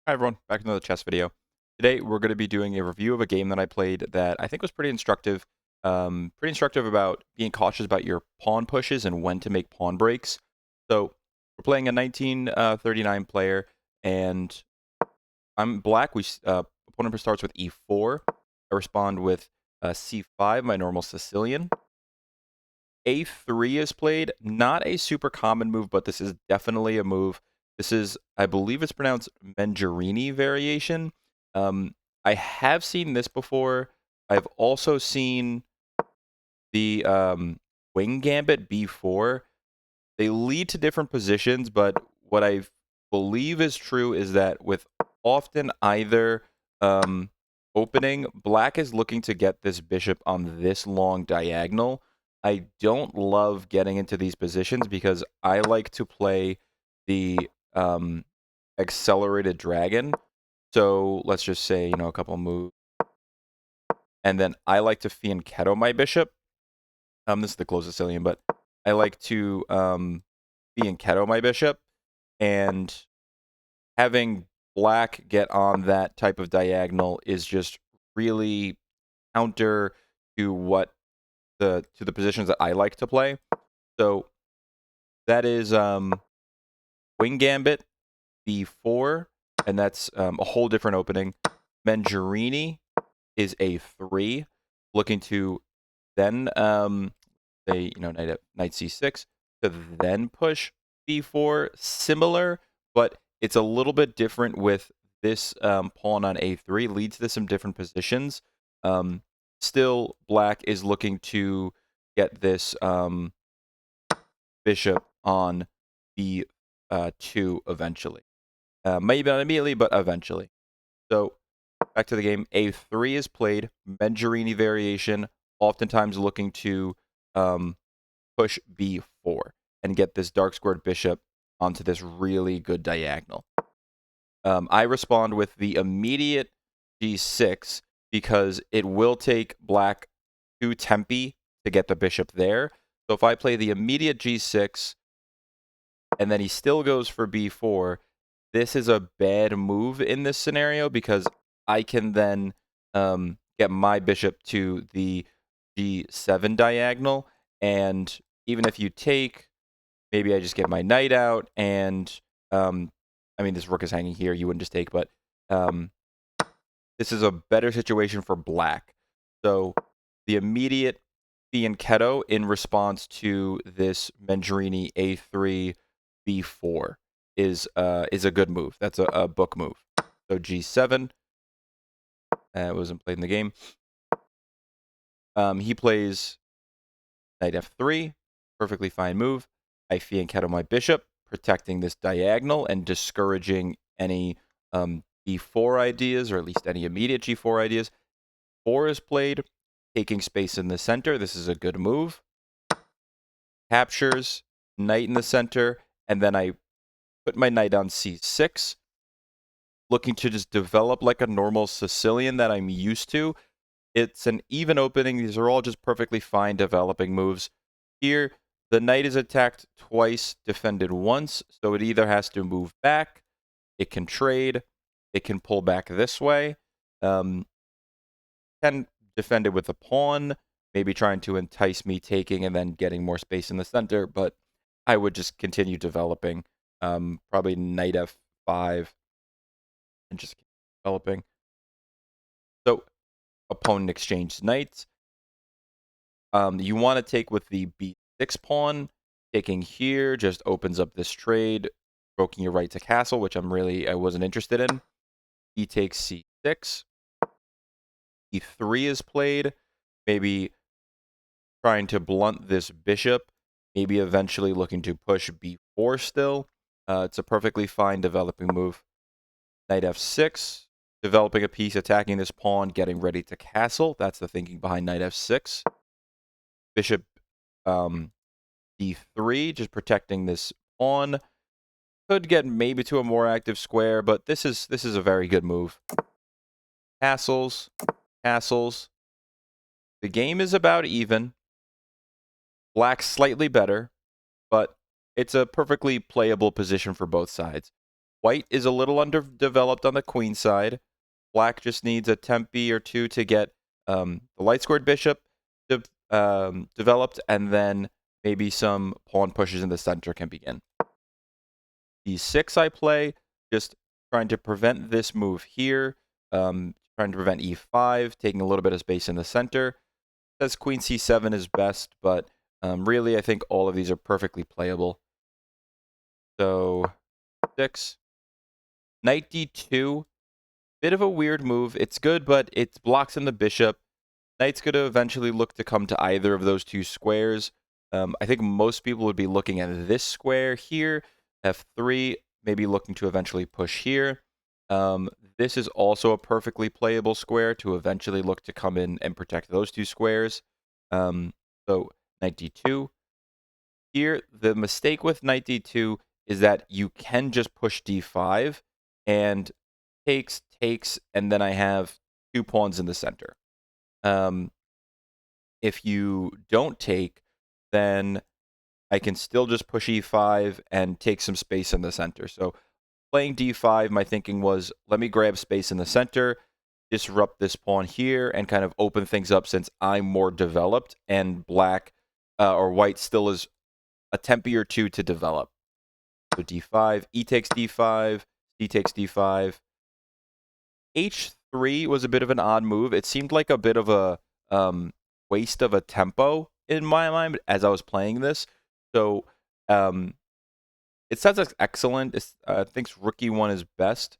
Hi everyone, back to another chess video. Today we're going to be doing a review of a game that I played that I think was pretty instructive. Pretty instructive about being cautious about your pawn pushes and when to make pawn breaks. So we're playing a 1939 player, and I'm black. Opponent starts with e4. I respond with c5, my normal Sicilian. a3 is played. Not a super common move, but this is definitely a move. This is, I believe it's pronounced Mengarini variation. I have seen this before. I've also seen the wing gambit b4. They lead to different positions, but what I believe is true is that with often either opening, black is looking to get this bishop on this long diagonal. I don't love getting into these positions because I like to play the accelerated dragon. So let's just say, a couple moves. And then I like to fianchetto my bishop. This is the closest Sicilian, but I like to fianchetto my bishop, and having black get on that type of diagonal is just really counter to the positions that I like to play. So that is wing gambit b4, and that's a whole different opening. Mengarini is a3, looking to then say knight c6 to then push b4. Similar, but it's a little bit different with this pawn on a3. Leads to some different positions. Still, black is looking to get this bishop on b2 eventually. Maybe not immediately, but eventually. So back to the game. A3 is played. Mengarini variation, oftentimes looking to push b4 and get this dark squared bishop onto this really good diagonal. I respond with the immediate g6 because it will take black 2 tempi to get the bishop there. So if I play the immediate g6 and then he still goes for b4, this is a bad move in this scenario because I can then get my bishop to the g7 diagonal, and even if you take, maybe I just get my knight out, and I mean, this rook is hanging here. You wouldn't just take, but this is a better situation for black. So the immediate fianchetto in response to this Mengarini a3 b4 is a good move. That's a book move. So g7 wasn't played in the game. He plays knight f3, perfectly fine move. I fianchetto my bishop, protecting this diagonal and discouraging any b4 ideas, or at least any immediate g4 ideas. 4 is played, taking space in the center. This is a good move. Captures, knight in the center, and then I put my knight on c6, looking to just develop like a normal Sicilian that I'm used to. It's an even opening. These are all just perfectly fine developing moves. Here, the knight is attacked twice, defended once, so it either has to move back, it can trade, it can pull back this way, can defend it with a pawn, maybe trying to entice me taking and then getting more space in the center, but I would just continue developing. Probably knight f5 and just keep developing. So opponent exchanged knights. You want to take with the b6 pawn. Taking here just opens up this trade, broking your right to castle, which I wasn't interested in. He takes c6. e3 is played, maybe trying to blunt this bishop, maybe eventually looking to push b4 still. It's a perfectly fine developing move. Knight f6, developing a piece, attacking this pawn, getting ready to castle. That's the thinking behind knight f6. Bishop d3, just protecting this pawn. Could get maybe to a more active square, but this is a very good move. Castles, castles. The game is about even. Black slightly better, but it's a perfectly playable position for both sides. White is a little underdeveloped on the queen side. Black just needs a tempi or two to get the light squared bishop developed, and then maybe some pawn pushes in the center can begin. E6 I play, just trying to prevent this move here, trying to prevent e5, taking a little bit of space in the center. Says queen c7 is best, but really I think all of these are perfectly playable. So 6. Knight d2, bit of a weird move. It's good, but it blocks in the bishop. Knight's going to eventually look to come to either of those two squares. I think most people would be looking at this square here, f3, maybe looking to eventually push here. This is also a perfectly playable square to eventually look to come in and protect those two squares. So knight d2. Here, the mistake with knight d2 is that you can just push d5 and takes, and then I have 2 pawns in the center. If you don't take, then I can still just push e5 and take some space in the center. So playing d5, my thinking was, let me grab space in the center, disrupt this pawn here, and kind of open things up since I'm more developed, and black or white still is a tempi or two to develop. So d5, e takes d5, d takes d5. h3 was a bit of an odd move. It seemed like a bit of a waste of a tempo in my mind as I was playing this. So it sounds like excellent. I think rookie one is best.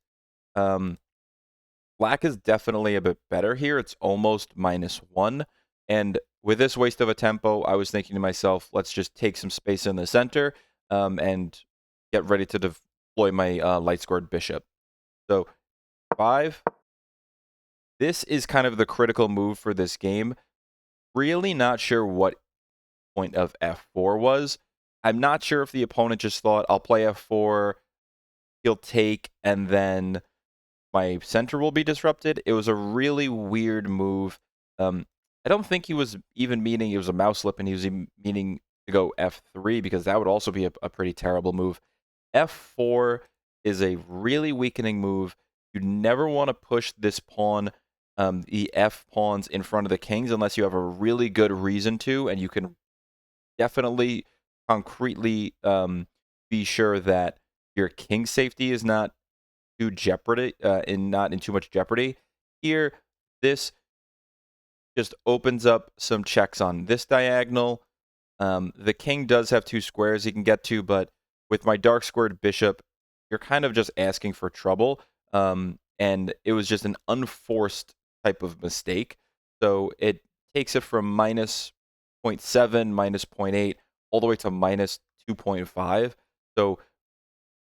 Black is definitely a bit better here. It's almost -1. And with this waste of a tempo, I was thinking to myself, let's just take some space in the center and get ready to deploy my light squared bishop. So 5. This is kind of the critical move for this game. Really not sure what point of f4 was. I'm not sure if the opponent just thought, I'll play f4, he'll take, and then my center will be disrupted. It was a really weird move. I don't think he was even meaning it was a mouse slip and he was meaning to go f3, because that would also be a pretty terrible move. f4 is a really weakening move. You never want to push this pawn, the f pawns in front of the kings, unless you have a really good reason to, and you can definitely concretely be sure that your king safety is not not in too much jeopardy. Here, this just opens up some checks on this diagonal. The king does have 2 squares he can get to, but with my dark squared bishop, you're kind of just asking for trouble. And it was just an unforced type of mistake. So it takes it from -0.7, -0.8, all the way to -2.5. So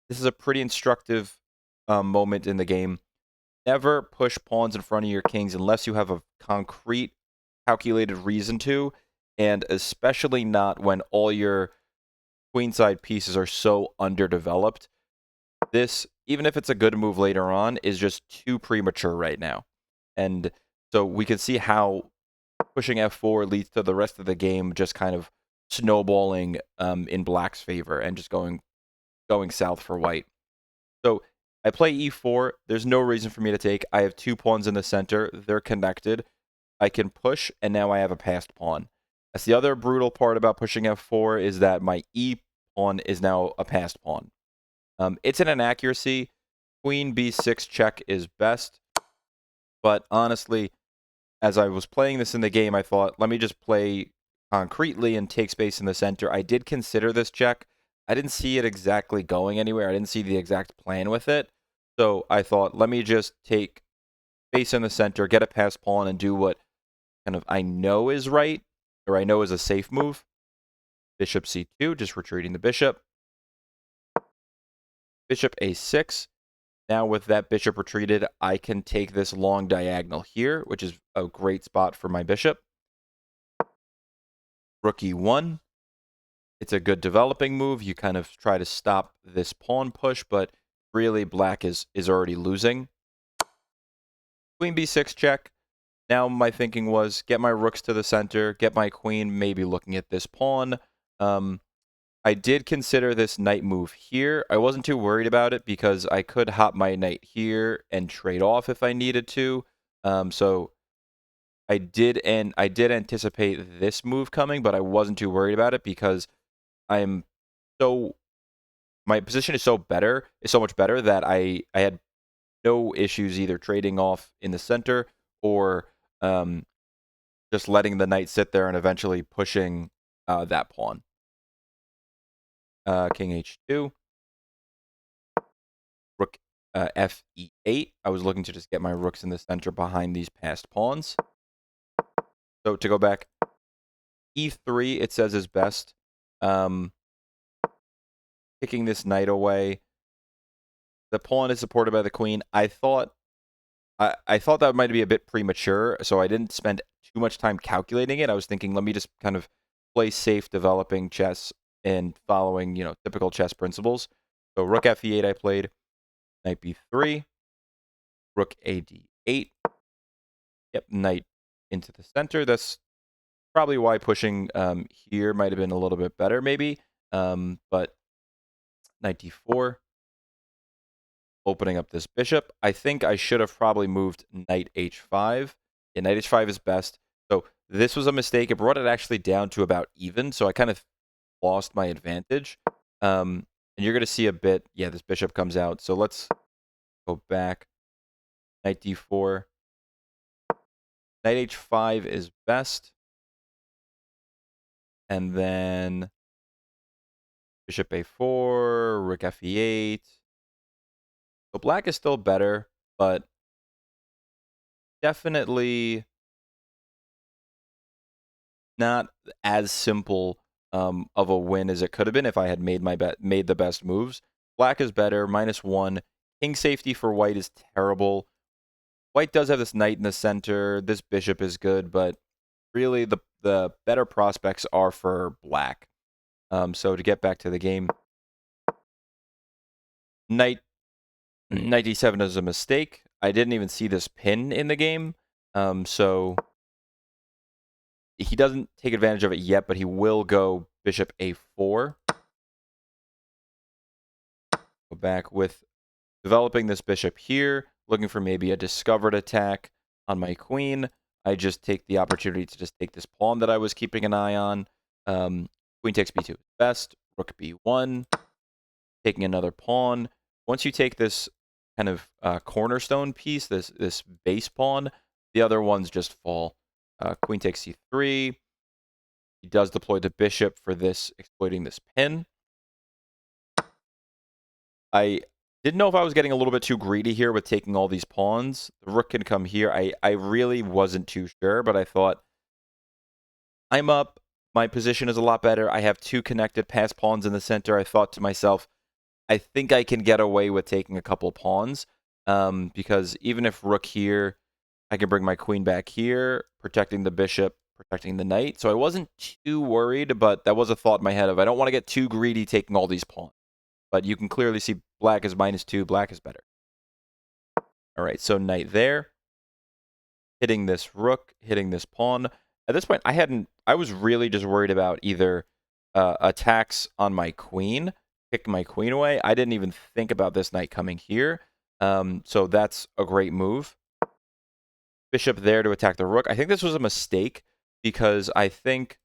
this is a pretty instructive moment in the game. Never push pawns in front of your kings unless you have a concrete, calculated reason to, and especially not when all your queenside pieces are so underdeveloped. This, even if it's a good move later on, is just too premature right now. And so we can see how pushing f4 leads to the rest of the game just kind of snowballing in black's favor and just going south for white. So I play e4. There's no reason for me to take. I have 2 pawns in the center. They're connected. I can push, and now I have a passed pawn. That's the other brutal part about pushing f4, is that my e pawn is now a passed pawn. It's an inaccuracy. Queen b6 check is best. But honestly, as I was playing this in the game, I thought, let me just play concretely and take space in the center. I did consider this check. I didn't see it exactly going anywhere. I didn't see the exact plan with it. So I thought, let me just take space in the center, get a passed pawn, and do what kind of I know is right, or I know is a safe move. Bishop c2, just retreating the bishop. Bishop a6. Now with that bishop retreated, I can take this long diagonal here, which is a great spot for my bishop. Rook e1. It's a good developing move. You kind of try to stop this pawn push, but really black is already losing. Queen b6 check. Now my thinking was get my rooks to the center, get my queen maybe looking at this pawn. I did consider this knight move here. I wasn't too worried about it because I could hop my knight here and trade off if I needed to. So I did anticipate this move coming, but I wasn't too worried about it because I'm so my position is so much better that I had no issues either trading off in the center or um, just letting the knight sit there and eventually pushing that pawn. King h2, rook f e8. I was looking to just get my rooks in the center behind these passed pawns. So to go back, e3 it says is best. Kicking this knight away. The pawn is supported by the queen. I thought that might be a bit premature, so I didn't spend too much time calculating it. I was thinking, let me just kind of play safe developing chess and following, typical chess principles. So rook f8 I played, knight b3, rook a d8. Yep, knight into the center. That's probably why pushing here might have been a little bit better, maybe. But knight d4. Opening up this bishop. I think I should have probably moved knight h5. Yeah, knight h5 is best. So this was a mistake. It brought it actually down to about even, so I kind of lost my advantage. And you're going to see a bit, yeah, this bishop comes out. So let's go back. Knight d4. Knight h5 is best. And then bishop a4, rook f8. So black is still better, but definitely not as simple of a win as it could have been if I had made the best moves. Black is better, -1. King safety for white is terrible. White does have this knight in the center. This bishop is good, but really the better prospects are for black. So to get back to the game, knight d7 is a mistake. I didn't even see this pin in the game, so he doesn't take advantage of it yet, but he will go bishop a4. Go back with developing this bishop here, looking for maybe a discovered attack on my queen. I just take the opportunity to just take this pawn that I was keeping an eye on. Queen takes b2 is best. Rook b1. Taking another pawn. Once you take this kind of cornerstone piece, this base pawn, the other ones just fall. Queen takes c3. He does deploy the bishop for this, exploiting this pin. I didn't know if I was getting a little bit too greedy here with taking all these pawns. The rook can come here. I really wasn't too sure, but I thought, I'm up. My position is a lot better. I have two connected passed pawns in the center. I thought to myself, I think I can get away with taking a couple pawns, because even if rook here, I can bring my queen back here, protecting the bishop, protecting the knight. So I wasn't too worried, but that was a thought in my head of I don't want to get too greedy taking all these pawns. But you can clearly see black is -2, black is better. All right, so knight there. Hitting this rook, hitting this pawn. At this point, I was really just worried about either attacks on my queen, kick my queen away. I didn't even think about this knight coming here. So that's a great move. Bishop there to attack the rook. I think this was a mistake because I think,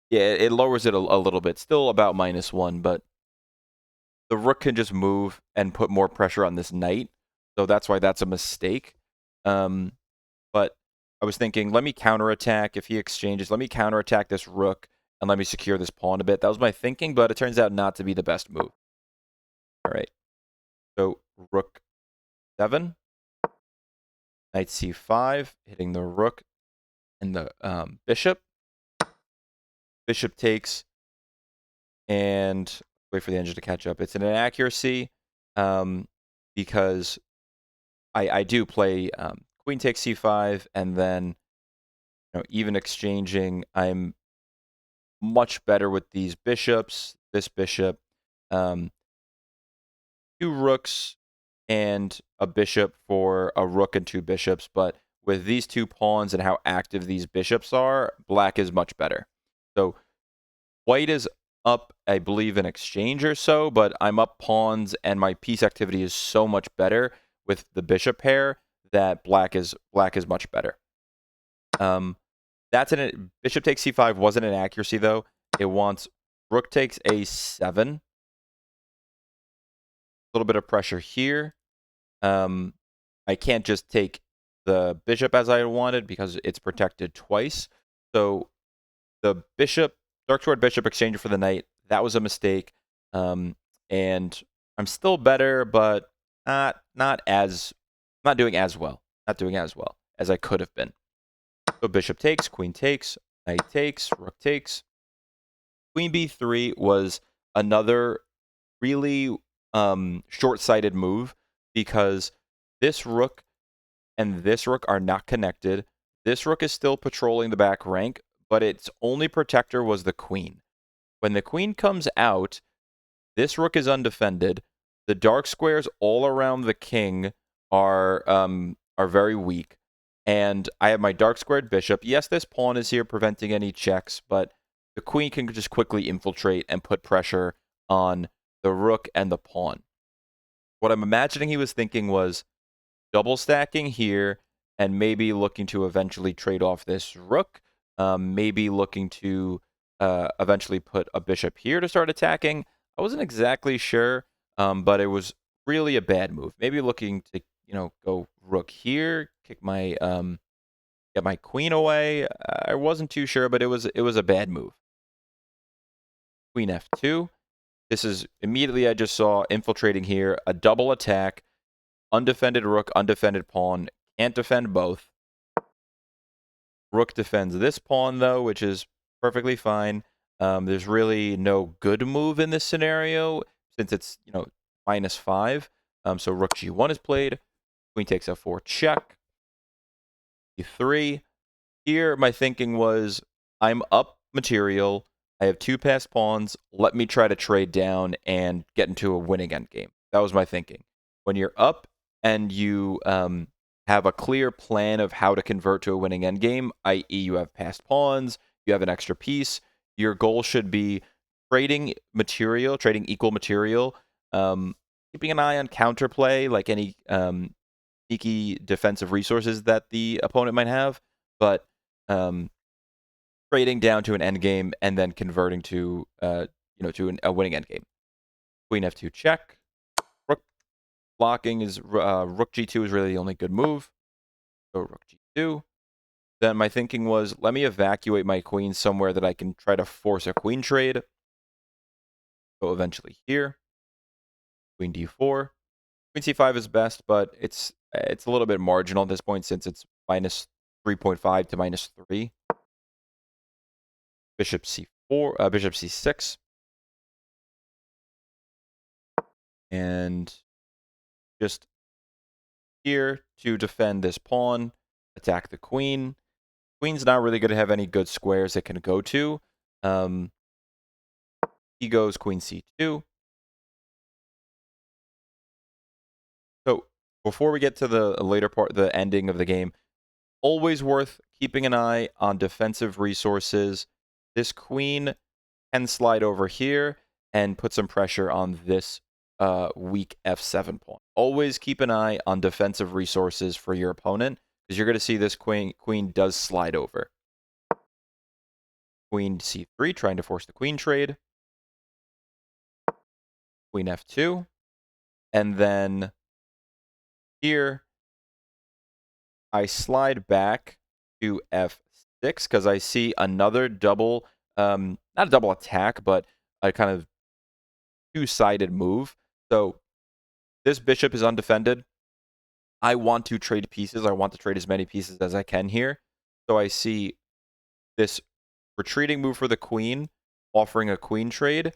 yeah, it lowers it a little bit. Still about -1, but the rook can just move and put more pressure on this knight. So that's why that's a mistake. But I was thinking, let me counterattack if he exchanges. Let me counterattack this rook and let me secure this pawn a bit. That was my thinking, but it turns out not to be the best move. All right. So rook 7. Knight c5, hitting the rook and the bishop. Bishop takes, and wait for the engine to catch up. It's an inaccuracy because I do play queen takes c5, and then even exchanging, I'm much better with these bishops. This bishop, 2 rooks and a bishop for a rook and 2 bishops, but with these 2 pawns and how active these bishops are, black is much better. So white is up, I believe, an exchange or so, but I'm up pawns, and my piece activity is so much better with the bishop pair that black is much better. That's bishop takes c5 wasn't an accuracy though. It wants rook takes a7. A little bit of pressure here. I can't just take the bishop as I wanted because it's protected twice. So the bishop, dark sword bishop exchange for the knight, that was a mistake. And I'm still better, but not doing as well. Not doing as well as I could have been. So bishop takes, queen takes, knight takes, rook takes. Queen b3 was another really short-sighted move because this rook and this rook are not connected. This rook is still patrolling the back rank, but its only protector was the queen. When the queen comes out, this rook is undefended. The dark squares all around the king are very weak. And I have my dark squared bishop. Yes, this pawn is here preventing any checks, but the queen can just quickly infiltrate and put pressure on the rook and the pawn. What I'm imagining he was thinking was double stacking here and maybe looking to eventually trade off this rook. Maybe looking to eventually put a bishop here to start attacking. I wasn't exactly sure, but it was really a bad move. Maybe looking to, go rook here, kick my get my queen away. I wasn't too sure, but it was a bad move. Queen f2. This is immediately I just saw infiltrating here, a double attack, undefended rook, undefended pawn, can't defend both. Rook defends this pawn though, which is perfectly fine. There's really no good move in this scenario since it's, -5. So rook g1 is played. Queen takes f4 check. e3. Here, my thinking was, I'm up material. I have 2 passed pawns. Let me try to trade down and get into a winning endgame. That was my thinking. When you're up and you have a clear plan of how to convert to a winning endgame, i.e., you have passed pawns, you have an extra piece, your goal should be trading material, trading equal material, keeping an eye on counterplay, like any sneaky defensive resources that the opponent might have, but trading down to an endgame and then converting to a winning endgame. Queen f2 check. Rook blocking is rook g2 is really the only good move. So rook g2. Then my thinking was, let me evacuate my queen somewhere that I can try to force a queen trade. So eventually here. Queen d4. Queen c5 is best, but it's a little bit marginal at this point since it's -3.5 to -3. Bishop c4, bishop c6. And just here to defend this pawn, attack the queen. Queen's not really going to have any good squares it can go to. He goes queen c2. So before we get to the later part, the ending of the game, always worth keeping an eye on defensive resources. This queen can slide over here and put some pressure on this weak f7 pawn. Always keep an eye on defensive resources for your opponent because you're going to see this queen does slide over. Queen c3, trying to force the queen trade. Queen f2. And then here, I slide back to f6 because I see another double, not a double attack, but a kind of two-sided move. So this bishop is undefended. I want to trade pieces. I want to trade as many pieces as I can here. So I see this retreating move for the queen, offering a queen trade,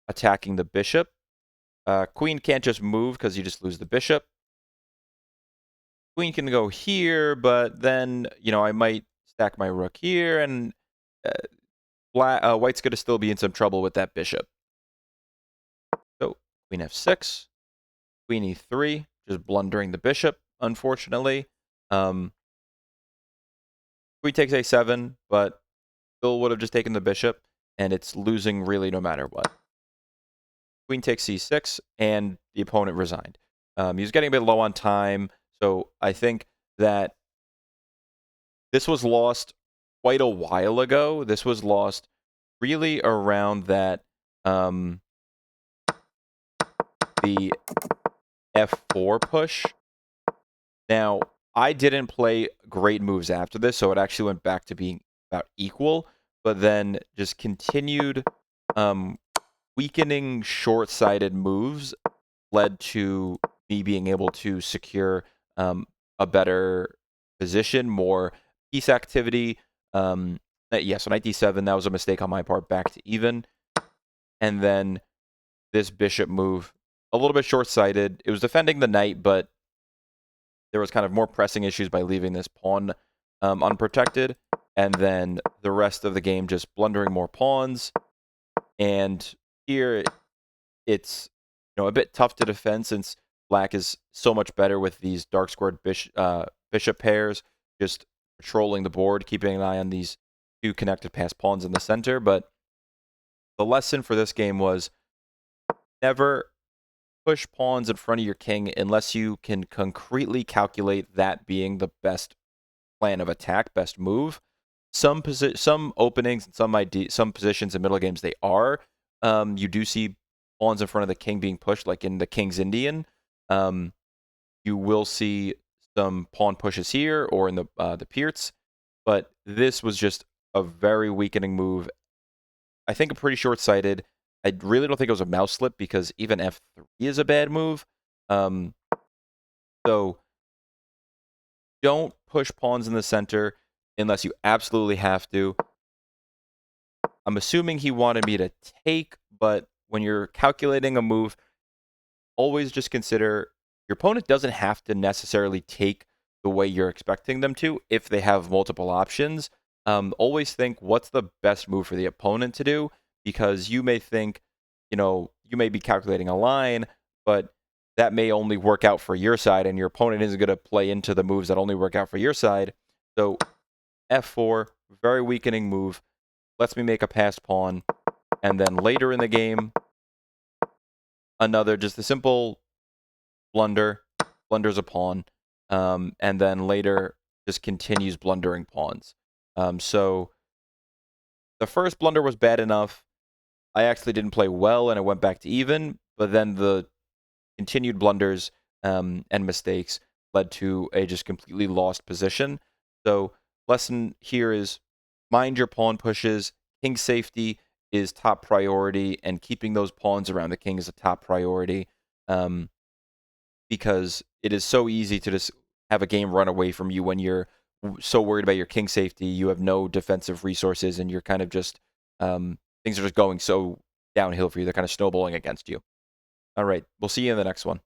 attacking the bishop. Queen can't just move because you just lose the bishop. Queen can go here, but then, I might stack my rook here, and white's going to still be in some trouble with that bishop. So queen f6, queen e3, just blundering the bishop, unfortunately. Queen takes a7, but still would have just taken the bishop. and it's losing really no matter what. Queen takes c6, and the opponent resigned. He was getting a bit low on time, so I think that this was lost quite a while ago. This was lost really around that the f4 push. Now, I didn't play great moves after this, so it actually went back to being about equal, but then just continued weakening short-sighted moves led to me being able to secure a better position, more piece activity. Yes, on knight d7, that was a mistake on my part, back to even. And then this bishop move, a little bit short-sighted. It was defending the knight, but there was kind of more pressing issues by leaving this pawn unprotected. And then the rest of the game just blundering more pawns. And here it's a bit tough to defend since black is so much better with these dark squared bishop pairs, just patrolling the board, keeping an eye on these two connected pass pawns in the center. But the lesson for this game was never push pawns in front of your king unless you can concretely calculate that being the best plan of attack, best move. Some openings and some positions in middle games, they are. You do see pawns in front of the king being pushed, like in the King's Indian. You will see some pawn pushes here or in the Pierts, but this was just a very weakening move. I think pretty short-sighted. I really don't think it was a mouse slip because even f3 is a bad move. So don't push pawns in the center unless you absolutely have to. I'm assuming he wanted me to take, but when you're calculating a move, always just consider your opponent doesn't have to necessarily take the way you're expecting them to if they have multiple options. Always think what's the best move for the opponent to do, because you may think, you may be calculating a line, but that may only work out for your side, and your opponent isn't going to play into the moves that only work out for your side. So f4, very weakening move, lets me make a passed pawn, and then later in the game, another just a simple blunders a pawn, and then later just continues blundering pawns. So the first blunder was bad enough. I actually didn't play well, and it went back to even, but then the continued blunders and mistakes led to a just completely lost position. So lesson here is mind your pawn pushes. King safety is top priority, and keeping those pawns around the king is a top priority, because it is so easy to just have a game run away from you when you're so worried about your king safety. You have no defensive resources, and you're kind of just things are just going so downhill for you. They're kind of snowballing against you. All right, we'll see you in the next one.